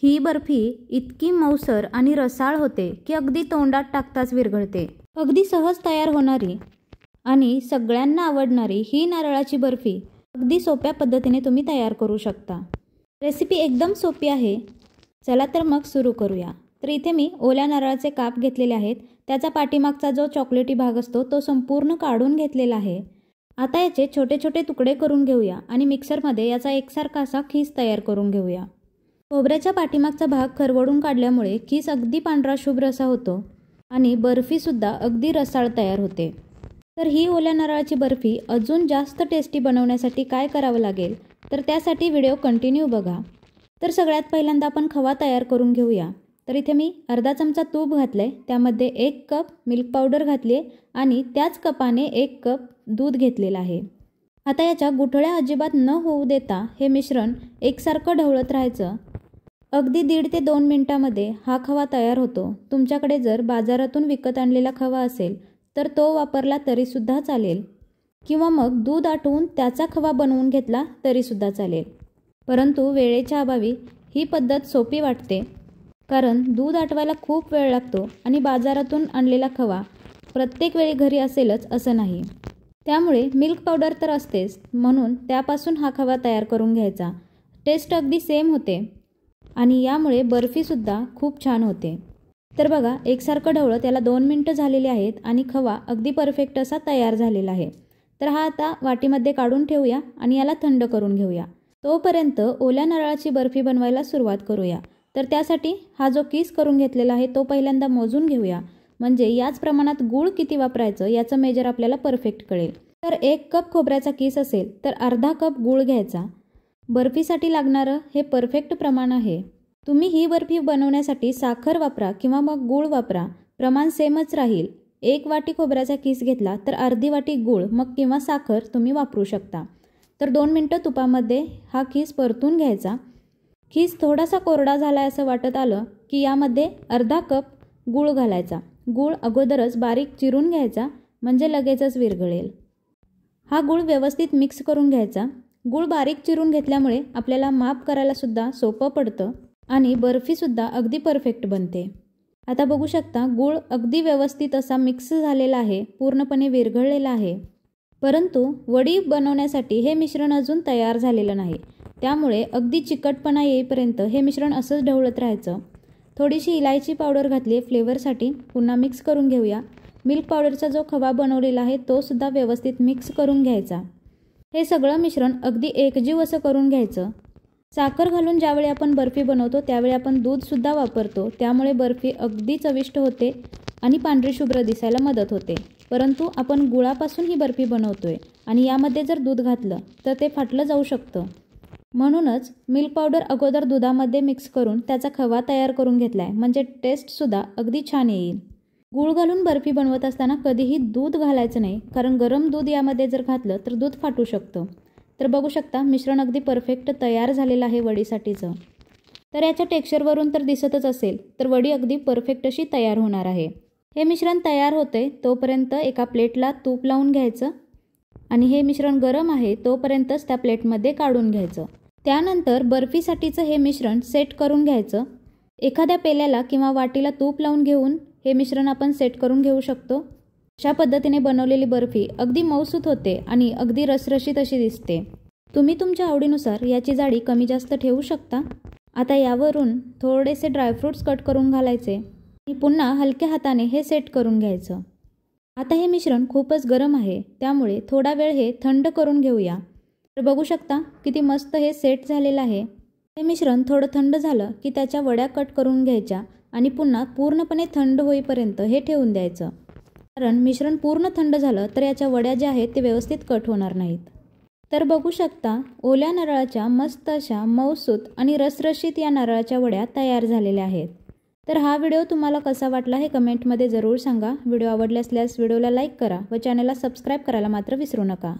ही बर्फी इतकी मऊसर आणि रसाळ होते की अगदी तोंडात टाकताच विरघळते। अगदी सहज तयार होणारी आणि सगळ्यांना आवडणारी ही नारळाची बर्फी अगदी सोप्या पद्धतीने तुम्ही तयार करू शकता। रेसिपी एकदम सोपी आहे। चला तर मग सुरू करूया। तर इथे मी ओल्या नारळाचे काप घेतलेले आहेत। त्याचा पाठीमागचा जो चॉकलेटी भाग असतो तो संपूर्ण काढून घेतलेला आहे। आता याचे छोटे छोटे तुकडे करून घेऊया आणि मिक्सरमध्ये याचा एकसारखा असा खीस तयार करून घेऊया। खोबऱ्याच्या पाठीमागचा भाग खरवडून काढल्यामुळे खीस अगदी पांढरा शुभ्र असा होतो आणि बर्फीसुद्धा अगदी रसाळ तयार होते। तर ही ओल्या नारळाची बर्फी अजून जास्त टेस्टी बनवण्यासाठी काय करावं लागेल तर त्यासाठी व्हिडिओ कंटिन्यू बघा। तर सगळ्यात पहिल्यांदा आपण खवा तयार करून घेऊया। तर इथे मी अर्धा चमचा तूप घातले, त्यामध्ये 1 कप मिल्क पावडर घातली आणि त्याच कपाने 1 कप दूध घेतलेलं आहे। आता याच्या गुठळ्या अजिबात न होऊ देता हे मिश्रण एकसारखं ढवळत राहायचं। अगदी 1.5 ते 2 मिनिटांमध्ये हा खवा तयार होतो। तुमच्याकडे जर बाजारातून विकत आणलेला खवा असेल तर तो वापरला तरीसुद्धा चालेल किंवा मग दूध आटवून त्याचा खवा बनवून घेतला तरीसुद्धा चालेल। परंतु वेळेच्या अभावी ही पद्धत सोपी वाटते, कारण दूध आटवायला खूप वेळ लागतो आणि बाजारातून आणलेला खवा प्रत्येक वेळी घरी असेलच असं नाही। त्यामुळे मिल्क पावडर तर असतेच, म्हणून त्यापासून हा खवा तयार करून घ्यायचा। टेस्ट अगदी सेम होते आणि यामुळे बर्फीसुद्धा खूप छान होते। तर बघा, एकसारखं ढवळत त्याला 2 मिनिटं झालेली आहेत आणि खवा अगदी परफेक्ट असा तयार झालेला आहे। तर हा आता वाटीमध्ये काढून ठेवूया आणि याला थंड करून घेऊया। तोपर्यंत ओल्या नारळाची बर्फी बनवायला सुरुवात करूया। तर त्यासाठी हा जो किस करून घेतलेला आहे तो पहिल्यांदा मोजून घेऊया, म्हणजे याच प्रमाणात गूळ किती वापरायचं याचं मेजर आपल्याला परफेक्ट कळेल। तर 1 कप खोबऱ्याचा किस असेल तर अर्धा कप गूळ घ्यायचा। बर्फीसाठी लागणारं हे परफेक्ट प्रमाण आहे। तुम्ही ही बर्फी बनवण्यासाठी साखर वापरा किंवा मग गूळ वापरा, प्रमाण सेमच राहील। 1 वाटी खोबऱ्याचा किस घेतला तर अर्धी वाटी गूळ मग किंवा साखर तुम्ही वापरू शकता। तर 2 मिनिटं तुपामध्ये हा खीस परतून घ्यायचा। खीस थोडासा कोरडा झाला असं वाटत आलं की यामध्ये अर्धा कप गूळ घालायचा। गूळ अगोदरच बारीक चिरून घ्यायचा, म्हणजे लगेचच विरघळेल। हा गूळ व्यवस्थित मिक्स करून घ्यायचा। गूळ बारीक चिरून घेतल्यामुळे आपल्याला माप करायला सुद्धा सोपं पडतं आणि बर्फीसुद्धा अगदी परफेक्ट बनते। आता बघू शकता, गूळ अगदी व्यवस्थित असा मिक्स झालेला आहे, पूर्णपणे विरघळलेला आहे। परंतु वडी बनवण्यासाठी हे मिश्रण अजून तयार झालेलं नाही, त्यामुळे अगदी चिकटपणा येईपर्यंत हे मिश्रण असंच ढवळत राहायचं। थोडीशी इलायची पावडर घातली फ्लेवरसाठी, पुन्हा मिक्स करून घेऊया। मिल्क पावडरचा जो खवा बनवलेला आहे तो सुद्धा व्यवस्थित मिक्स करून घ्यायचा। हे सगळं मिश्रण अगदी एकजीव असं करून घ्यायचं। साखर घालून ज्यावेळी आपण बर्फी बनवतो त्यावेळी आपण दूधसुद्धा वापरतो, त्यामुळे बर्फी अगदी चविष्ट होते आणि पांढरी शुभ्र दिसायला मदत होते। परंतु आपण गुळापासून ही बर्फी बनवतोय आणि यामध्ये जर दूध घातलं तर ते फाटलं जाऊ शकतं। म्हणूनच मिल्क पावडर अगोदर दुधामध्ये मिक्स करून त्याचा खवा तयार करून घेतलाय, म्हणजे टेस्टसुद्धा अगदी छान येईल। गूळ घालून बर्फी बनवत असताना कधीही दूध घालायचं नाही, कारण गरम दूध यामध्ये जर घातलं तर दूध फाटू शकतं। तर बघू शकता, मिश्रण अगदी परफेक्ट तयार झालेलं आहे वडीसाठीचं। तर याच्या टेक्स्चरवरून तर दिसतच असेल, तर वडी अगदी परफेक्ट अशी तयार होणार आहे। हे मिश्रण तयार होते तोपर्यंत एका प्लेटला तूप लावून घ्यायचं आणि हे मिश्रण गरम आहे तोपर्यंतच त्या प्लेटमध्ये काढून घ्यायचं। त्यानंतर बर्फीसाठीचं हे मिश्रण सेट करून घ्यायचं। एखाद्या पेल्याला किंवा वाटीला तूप लावून घेऊन हे मिश्रण आपण सेट करून घेऊ शकतो। अशा पद्धतीने बनवलेली बर्फी अगदी मऊसूत होते आणि अगदी रसरशीत अशी दिसते। तुम्ही तुमच्या आवडीनुसार याची जाडी कमी जास्त ठेवू शकता। आता यावरून थोडेसे ड्रायफ्रूट्स कट करून घालायचे आणि पुन्हा हलक्या हाताने हे सेट करून घ्यायचं। आता हे मिश्रण खूपच गरम आहे, त्यामुळे थोडा वेळ हे थंड करून घेऊया। तर बघू शकता किती मस्त हे सेट झालेलं आहे। हे मिश्रण थोडं थंड झालं की त्याच्या वड्या कट करून घ्यायच्या आणि पुन्हा पूर्णपणे थंड होईपर्यंत हे ठेवून द्यायचं, कारण मिश्रण पूर्ण थंड झालं तर याच्या वड्या ज्या आहेत ते व्यवस्थित कट होणार नाहीत। तर बघू शकता, ओल्या नारळाच्या मस्त अशा मऊसूत आणि रसरशीत या नारळाच्या वड्या तयार झालेल्या आहेत। तर हा व्हिडिओ तुम्हाला कसा वाटला हे कमेंटमध्ये जरूर सांगा। व्हिडिओ आवडला असल्यास व्हिडिओला लाईक करा व चॅनलला सबस्क्राईब करायला मात्र विसरू नका।